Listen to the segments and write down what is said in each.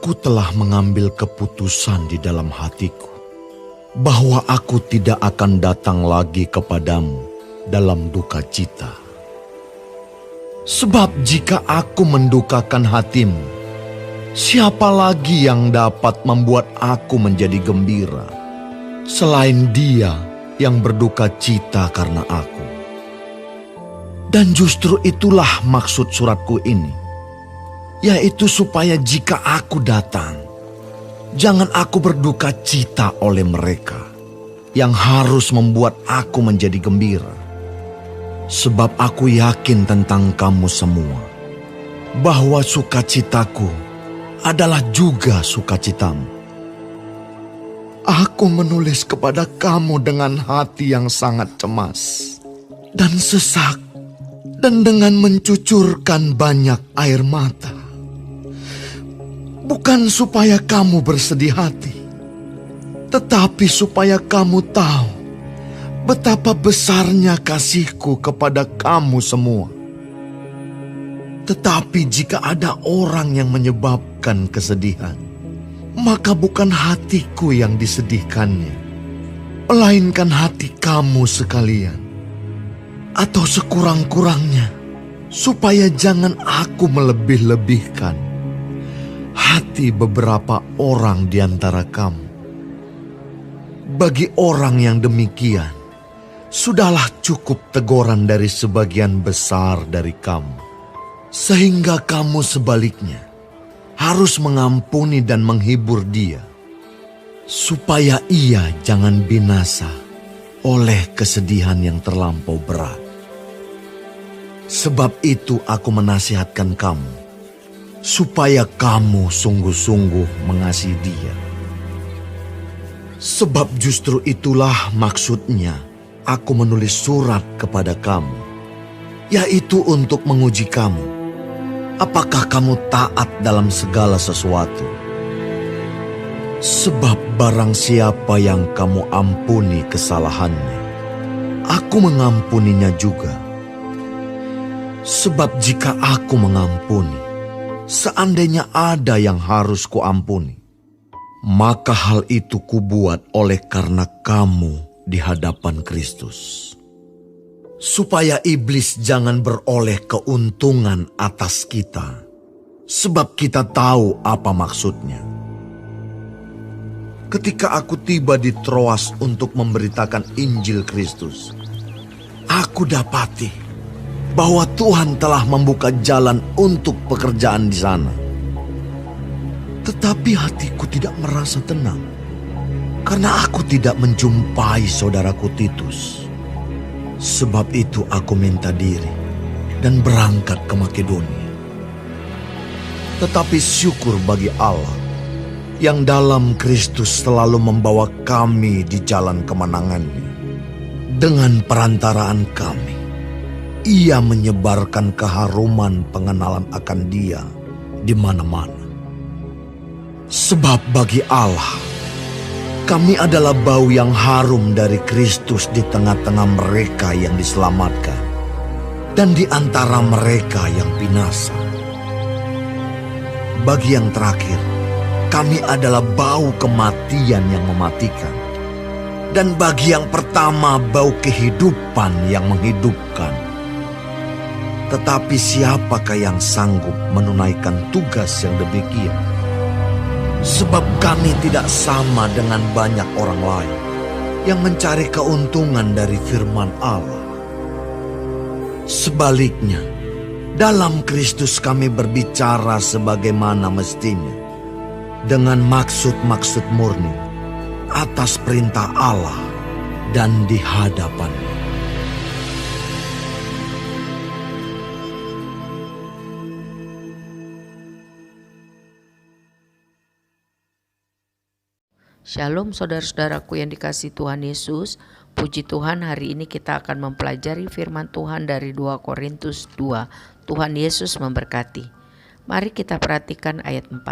Aku telah mengambil keputusan di dalam hatiku bahwa aku tidak akan datang lagi kepadamu dalam duka cita. Sebab jika aku mendukakan hatimu, siapa lagi yang dapat membuat aku menjadi gembira selain Dia yang berduka cita karena aku? Dan justru itulah maksud suratku ini, yaitu supaya jika aku datang, jangan aku berduka cita oleh mereka yang harus membuat aku menjadi gembira. Sebab aku yakin tentang kamu semua, bahwa sukacitaku adalah juga sukacitamu. Aku menulis kepada kamu dengan hati yang sangat cemas dan sesak, dan dengan mencucurkan banyak air mata. Bukan supaya kamu bersedih hati, tetapi supaya kamu tahu betapa besarnya kasihku kepada kamu semua. Tetapi jika ada orang yang menyebabkan kesedihan, maka bukan hatiku yang disedihkannya, melainkan hati kamu sekalian. Atau sekurang-kurangnya, supaya jangan aku melebih-lebihkan hati beberapa orang di antara kamu. Bagi orang yang demikian, sudahlah cukup teguran dari sebagian besar dari kamu, sehingga kamu sebaliknya harus mengampuni dan menghibur dia, supaya ia jangan binasa oleh kesedihan yang terlampau berat. Sebab itu aku menasihatkan kamu, supaya kamu sungguh-sungguh mengasihi dia. Sebab justru itulah maksudnya aku menulis surat kepada kamu, yaitu untuk menguji kamu, apakah kamu taat dalam segala sesuatu. Sebab barang siapa yang kamu ampuni kesalahannya, aku mengampuninya juga. Sebab jika aku mengampuni, seandainya ada yang harus kuampuni, maka hal itu kubuat oleh karena kamu di hadapan Kristus, supaya iblis jangan beroleh keuntungan atas kita, sebab kita tahu apa maksudnya. Ketika aku tiba di Troas untuk memberitakan Injil Kristus, aku dapati bahwa Tuhan telah membuka jalan untuk pekerjaan di sana. Tetapi hatiku tidak merasa tenang, karena aku tidak menjumpai saudaraku Titus. Sebab itu aku minta diri dan berangkat ke Makedonia. Tetapi syukur bagi Allah yang dalam Kristus selalu membawa kami di jalan kemenangannya. Dengan perantaraan kami, Ia menyebarkan keharuman pengenalan akan Dia di mana-mana. Sebab bagi Allah, kami adalah bau yang harum dari Kristus di tengah-tengah mereka yang diselamatkan dan di antara mereka yang binasa. Bagi yang terakhir, kami adalah bau kematian yang mematikan, dan bagi yang pertama bau kehidupan yang menghidupkan. Tetapi siapakah yang sanggup menunaikan tugas yang demikian? Sebab kami tidak sama dengan banyak orang lain yang mencari keuntungan dari firman Allah. Sebaliknya, dalam Kristus kami berbicara sebagaimana mestinya, dengan maksud-maksud murni, atas perintah Allah dan di hadapan-Nya. Shalom saudara-saudaraku yang dikasihi Tuhan Yesus. Puji Tuhan, hari ini kita akan mempelajari firman Tuhan dari 2 Korintus 2. Tuhan Yesus memberkati. Mari kita perhatikan ayat 4.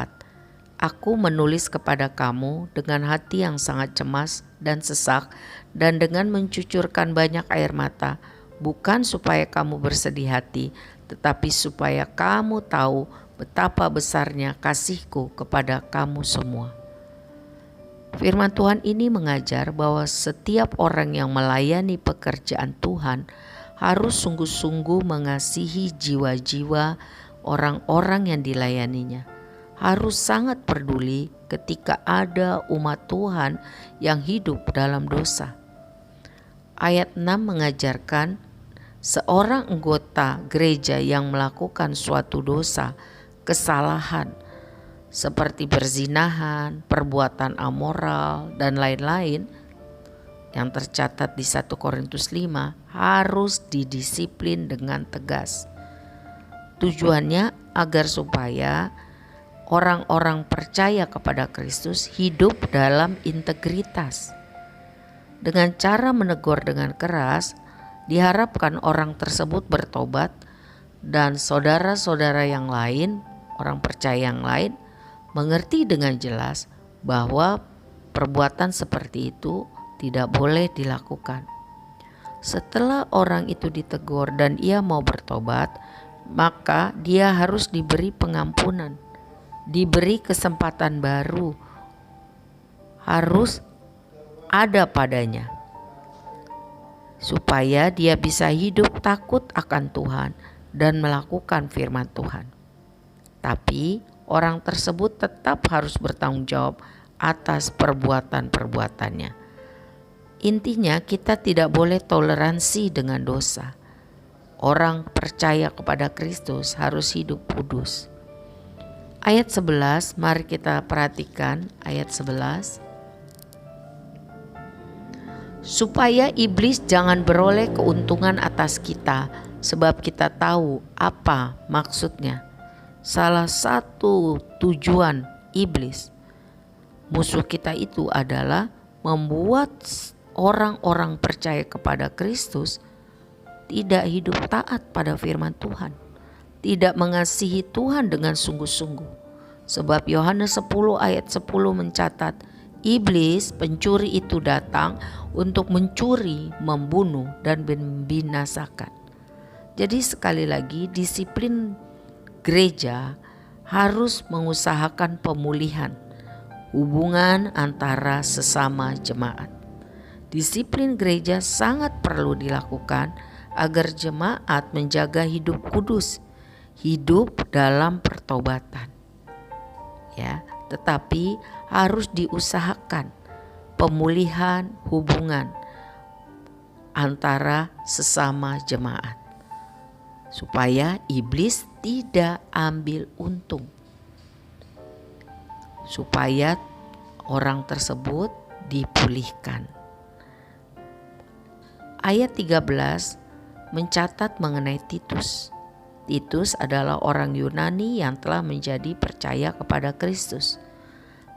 Aku menulis kepada kamu dengan hati yang sangat cemas dan sesak, dan dengan mencucurkan banyak air mata, bukan supaya kamu bersedih hati, tetapi supaya kamu tahu betapa besarnya kasihku kepada kamu semua. Firman Tuhan ini mengajar bahwa setiap orang yang melayani pekerjaan Tuhan harus sungguh-sungguh mengasihi jiwa-jiwa orang-orang yang dilayaninya. Harus sangat peduli ketika ada umat Tuhan yang hidup dalam dosa. Ayat 6 mengajarkan seorang anggota gereja yang melakukan suatu dosa, kesalahan, seperti berzinahan, perbuatan amoral, dan lain-lain yang tercatat di 1 Korintus 5 harus didisiplin dengan tegas. Tujuannya agar supaya orang-orang percaya kepada Kristus hidup dalam integritas. Dengan cara menegur dengan keras, diharapkan orang tersebut bertobat dan saudara-saudara yang lain, orang percaya yang lain, mengerti dengan jelas bahwa perbuatan seperti itu tidak boleh dilakukan. Setelah orang itu ditegur dan ia mau bertobat, maka dia harus diberi pengampunan, diberi kesempatan baru, harus ada padanya, supaya dia bisa hidup takut akan Tuhan dan melakukan firman Tuhan. Tapi orang tersebut tetap harus bertanggung jawab atas perbuatan-perbuatannya. Intinya kita tidak boleh toleransi dengan dosa. Orang percaya kepada Kristus harus hidup kudus. Ayat 11, mari kita perhatikan ayat 11. Supaya iblis jangan beroleh keuntungan atas kita, sebab kita tahu apa maksudnya. Salah satu tujuan iblis, musuh kita itu adalah membuat orang-orang percaya kepada Kristus tidak hidup taat pada firman Tuhan, tidak mengasihi Tuhan dengan sungguh-sungguh. Sebab Yohanes 10 ayat 10 mencatat, iblis pencuri itu datang untuk mencuri, membunuh, dan membinasakan. Jadi sekali lagi disiplin gereja harus mengusahakan pemulihan hubungan antara sesama jemaat. Disiplin gereja sangat perlu dilakukan agar jemaat menjaga hidup kudus, hidup dalam pertobatan. Ya, tetapi harus diusahakan pemulihan hubungan antara sesama jemaat supaya iblis tidak ambil untung, supaya orang tersebut dipulihkan. Ayat 13 mencatat mengenai Titus. Titus adalah orang Yunani yang telah menjadi percaya kepada Kristus.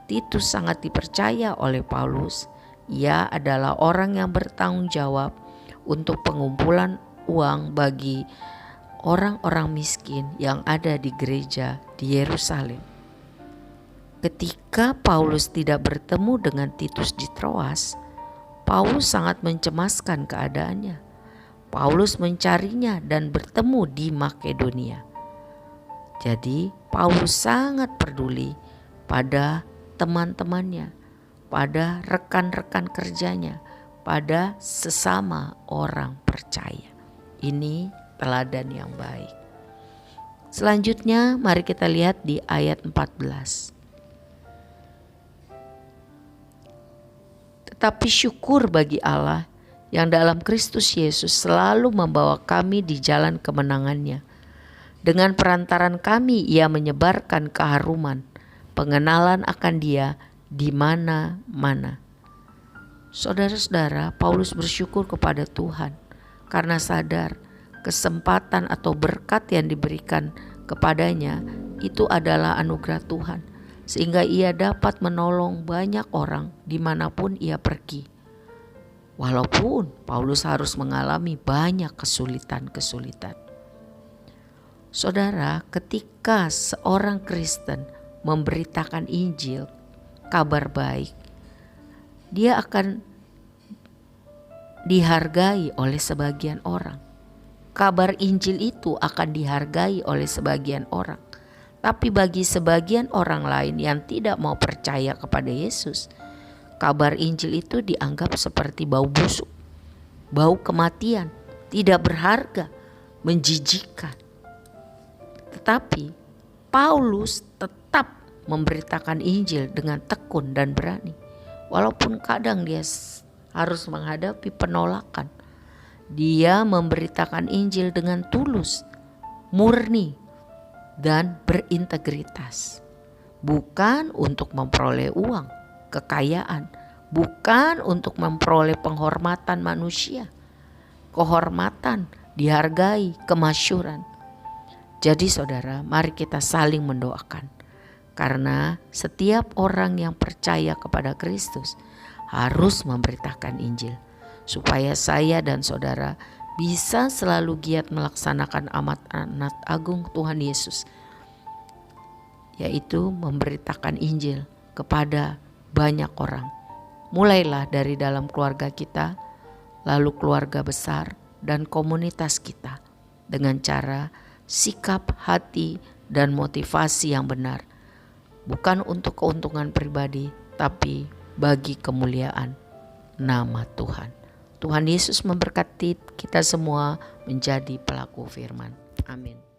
Titus sangat dipercaya oleh Paulus. Ia adalah orang yang bertanggung jawab untuk pengumpulan uang bagi orang-orang miskin yang ada di gereja di Yerusalem. Ketika Paulus tidak bertemu dengan Titus di Troas, Paulus sangat mencemaskan keadaannya. Paulus mencarinya dan bertemu di Makedonia. Jadi Paulus sangat peduli pada teman-temannya, pada rekan-rekan kerjanya, pada sesama orang percaya. Ini teladan yang baik. Selanjutnya mari kita lihat di ayat 14. Tetapi syukur bagi Allah yang dalam Kristus Yesus selalu membawa kami di jalan kemenangannya. Dengan perantaran kami ia menyebarkan keharuman, pengenalan akan Dia di mana-mana. Saudara-saudara, Paulus bersyukur kepada Tuhan karena sadar kesempatan atau berkat yang diberikan kepadanya itu adalah anugerah Tuhan, sehingga ia dapat menolong banyak orang dimanapun ia pergi. Walaupun Paulus harus mengalami banyak kesulitan-kesulitan. Saudara, ketika seorang Kristen memberitakan Injil, kabar baik, dia akan dihargai oleh sebagian orang. Kabar Injil itu akan dihargai oleh sebagian orang. Tapi bagi sebagian orang lain yang tidak mau percaya kepada Yesus, kabar Injil itu dianggap seperti bau busuk, bau kematian, tidak berharga, menjijikkan. Tetapi Paulus tetap memberitakan Injil dengan tekun dan berani. Walaupun kadang dia harus menghadapi penolakan, dia memberitakan Injil dengan tulus, murni, dan berintegritas. Bukan untuk memperoleh uang, kekayaan, bukan untuk memperoleh penghormatan manusia, kehormatan, dihargai, kemasyhuran. Jadi saudara, mari kita saling mendoakan. Karena setiap orang yang percaya kepada Kristus harus memberitakan Injil. Supaya saya dan saudara bisa selalu giat melaksanakan amanat agung Tuhan Yesus. Yaitu memberitakan Injil kepada banyak orang. Mulailah dari dalam keluarga kita, lalu keluarga besar dan komunitas kita. Dengan cara sikap, hati, dan motivasi yang benar. Bukan untuk keuntungan pribadi, tapi bagi kemuliaan nama Tuhan. Tuhan Yesus memberkati kita semua menjadi pelaku firman. Amin.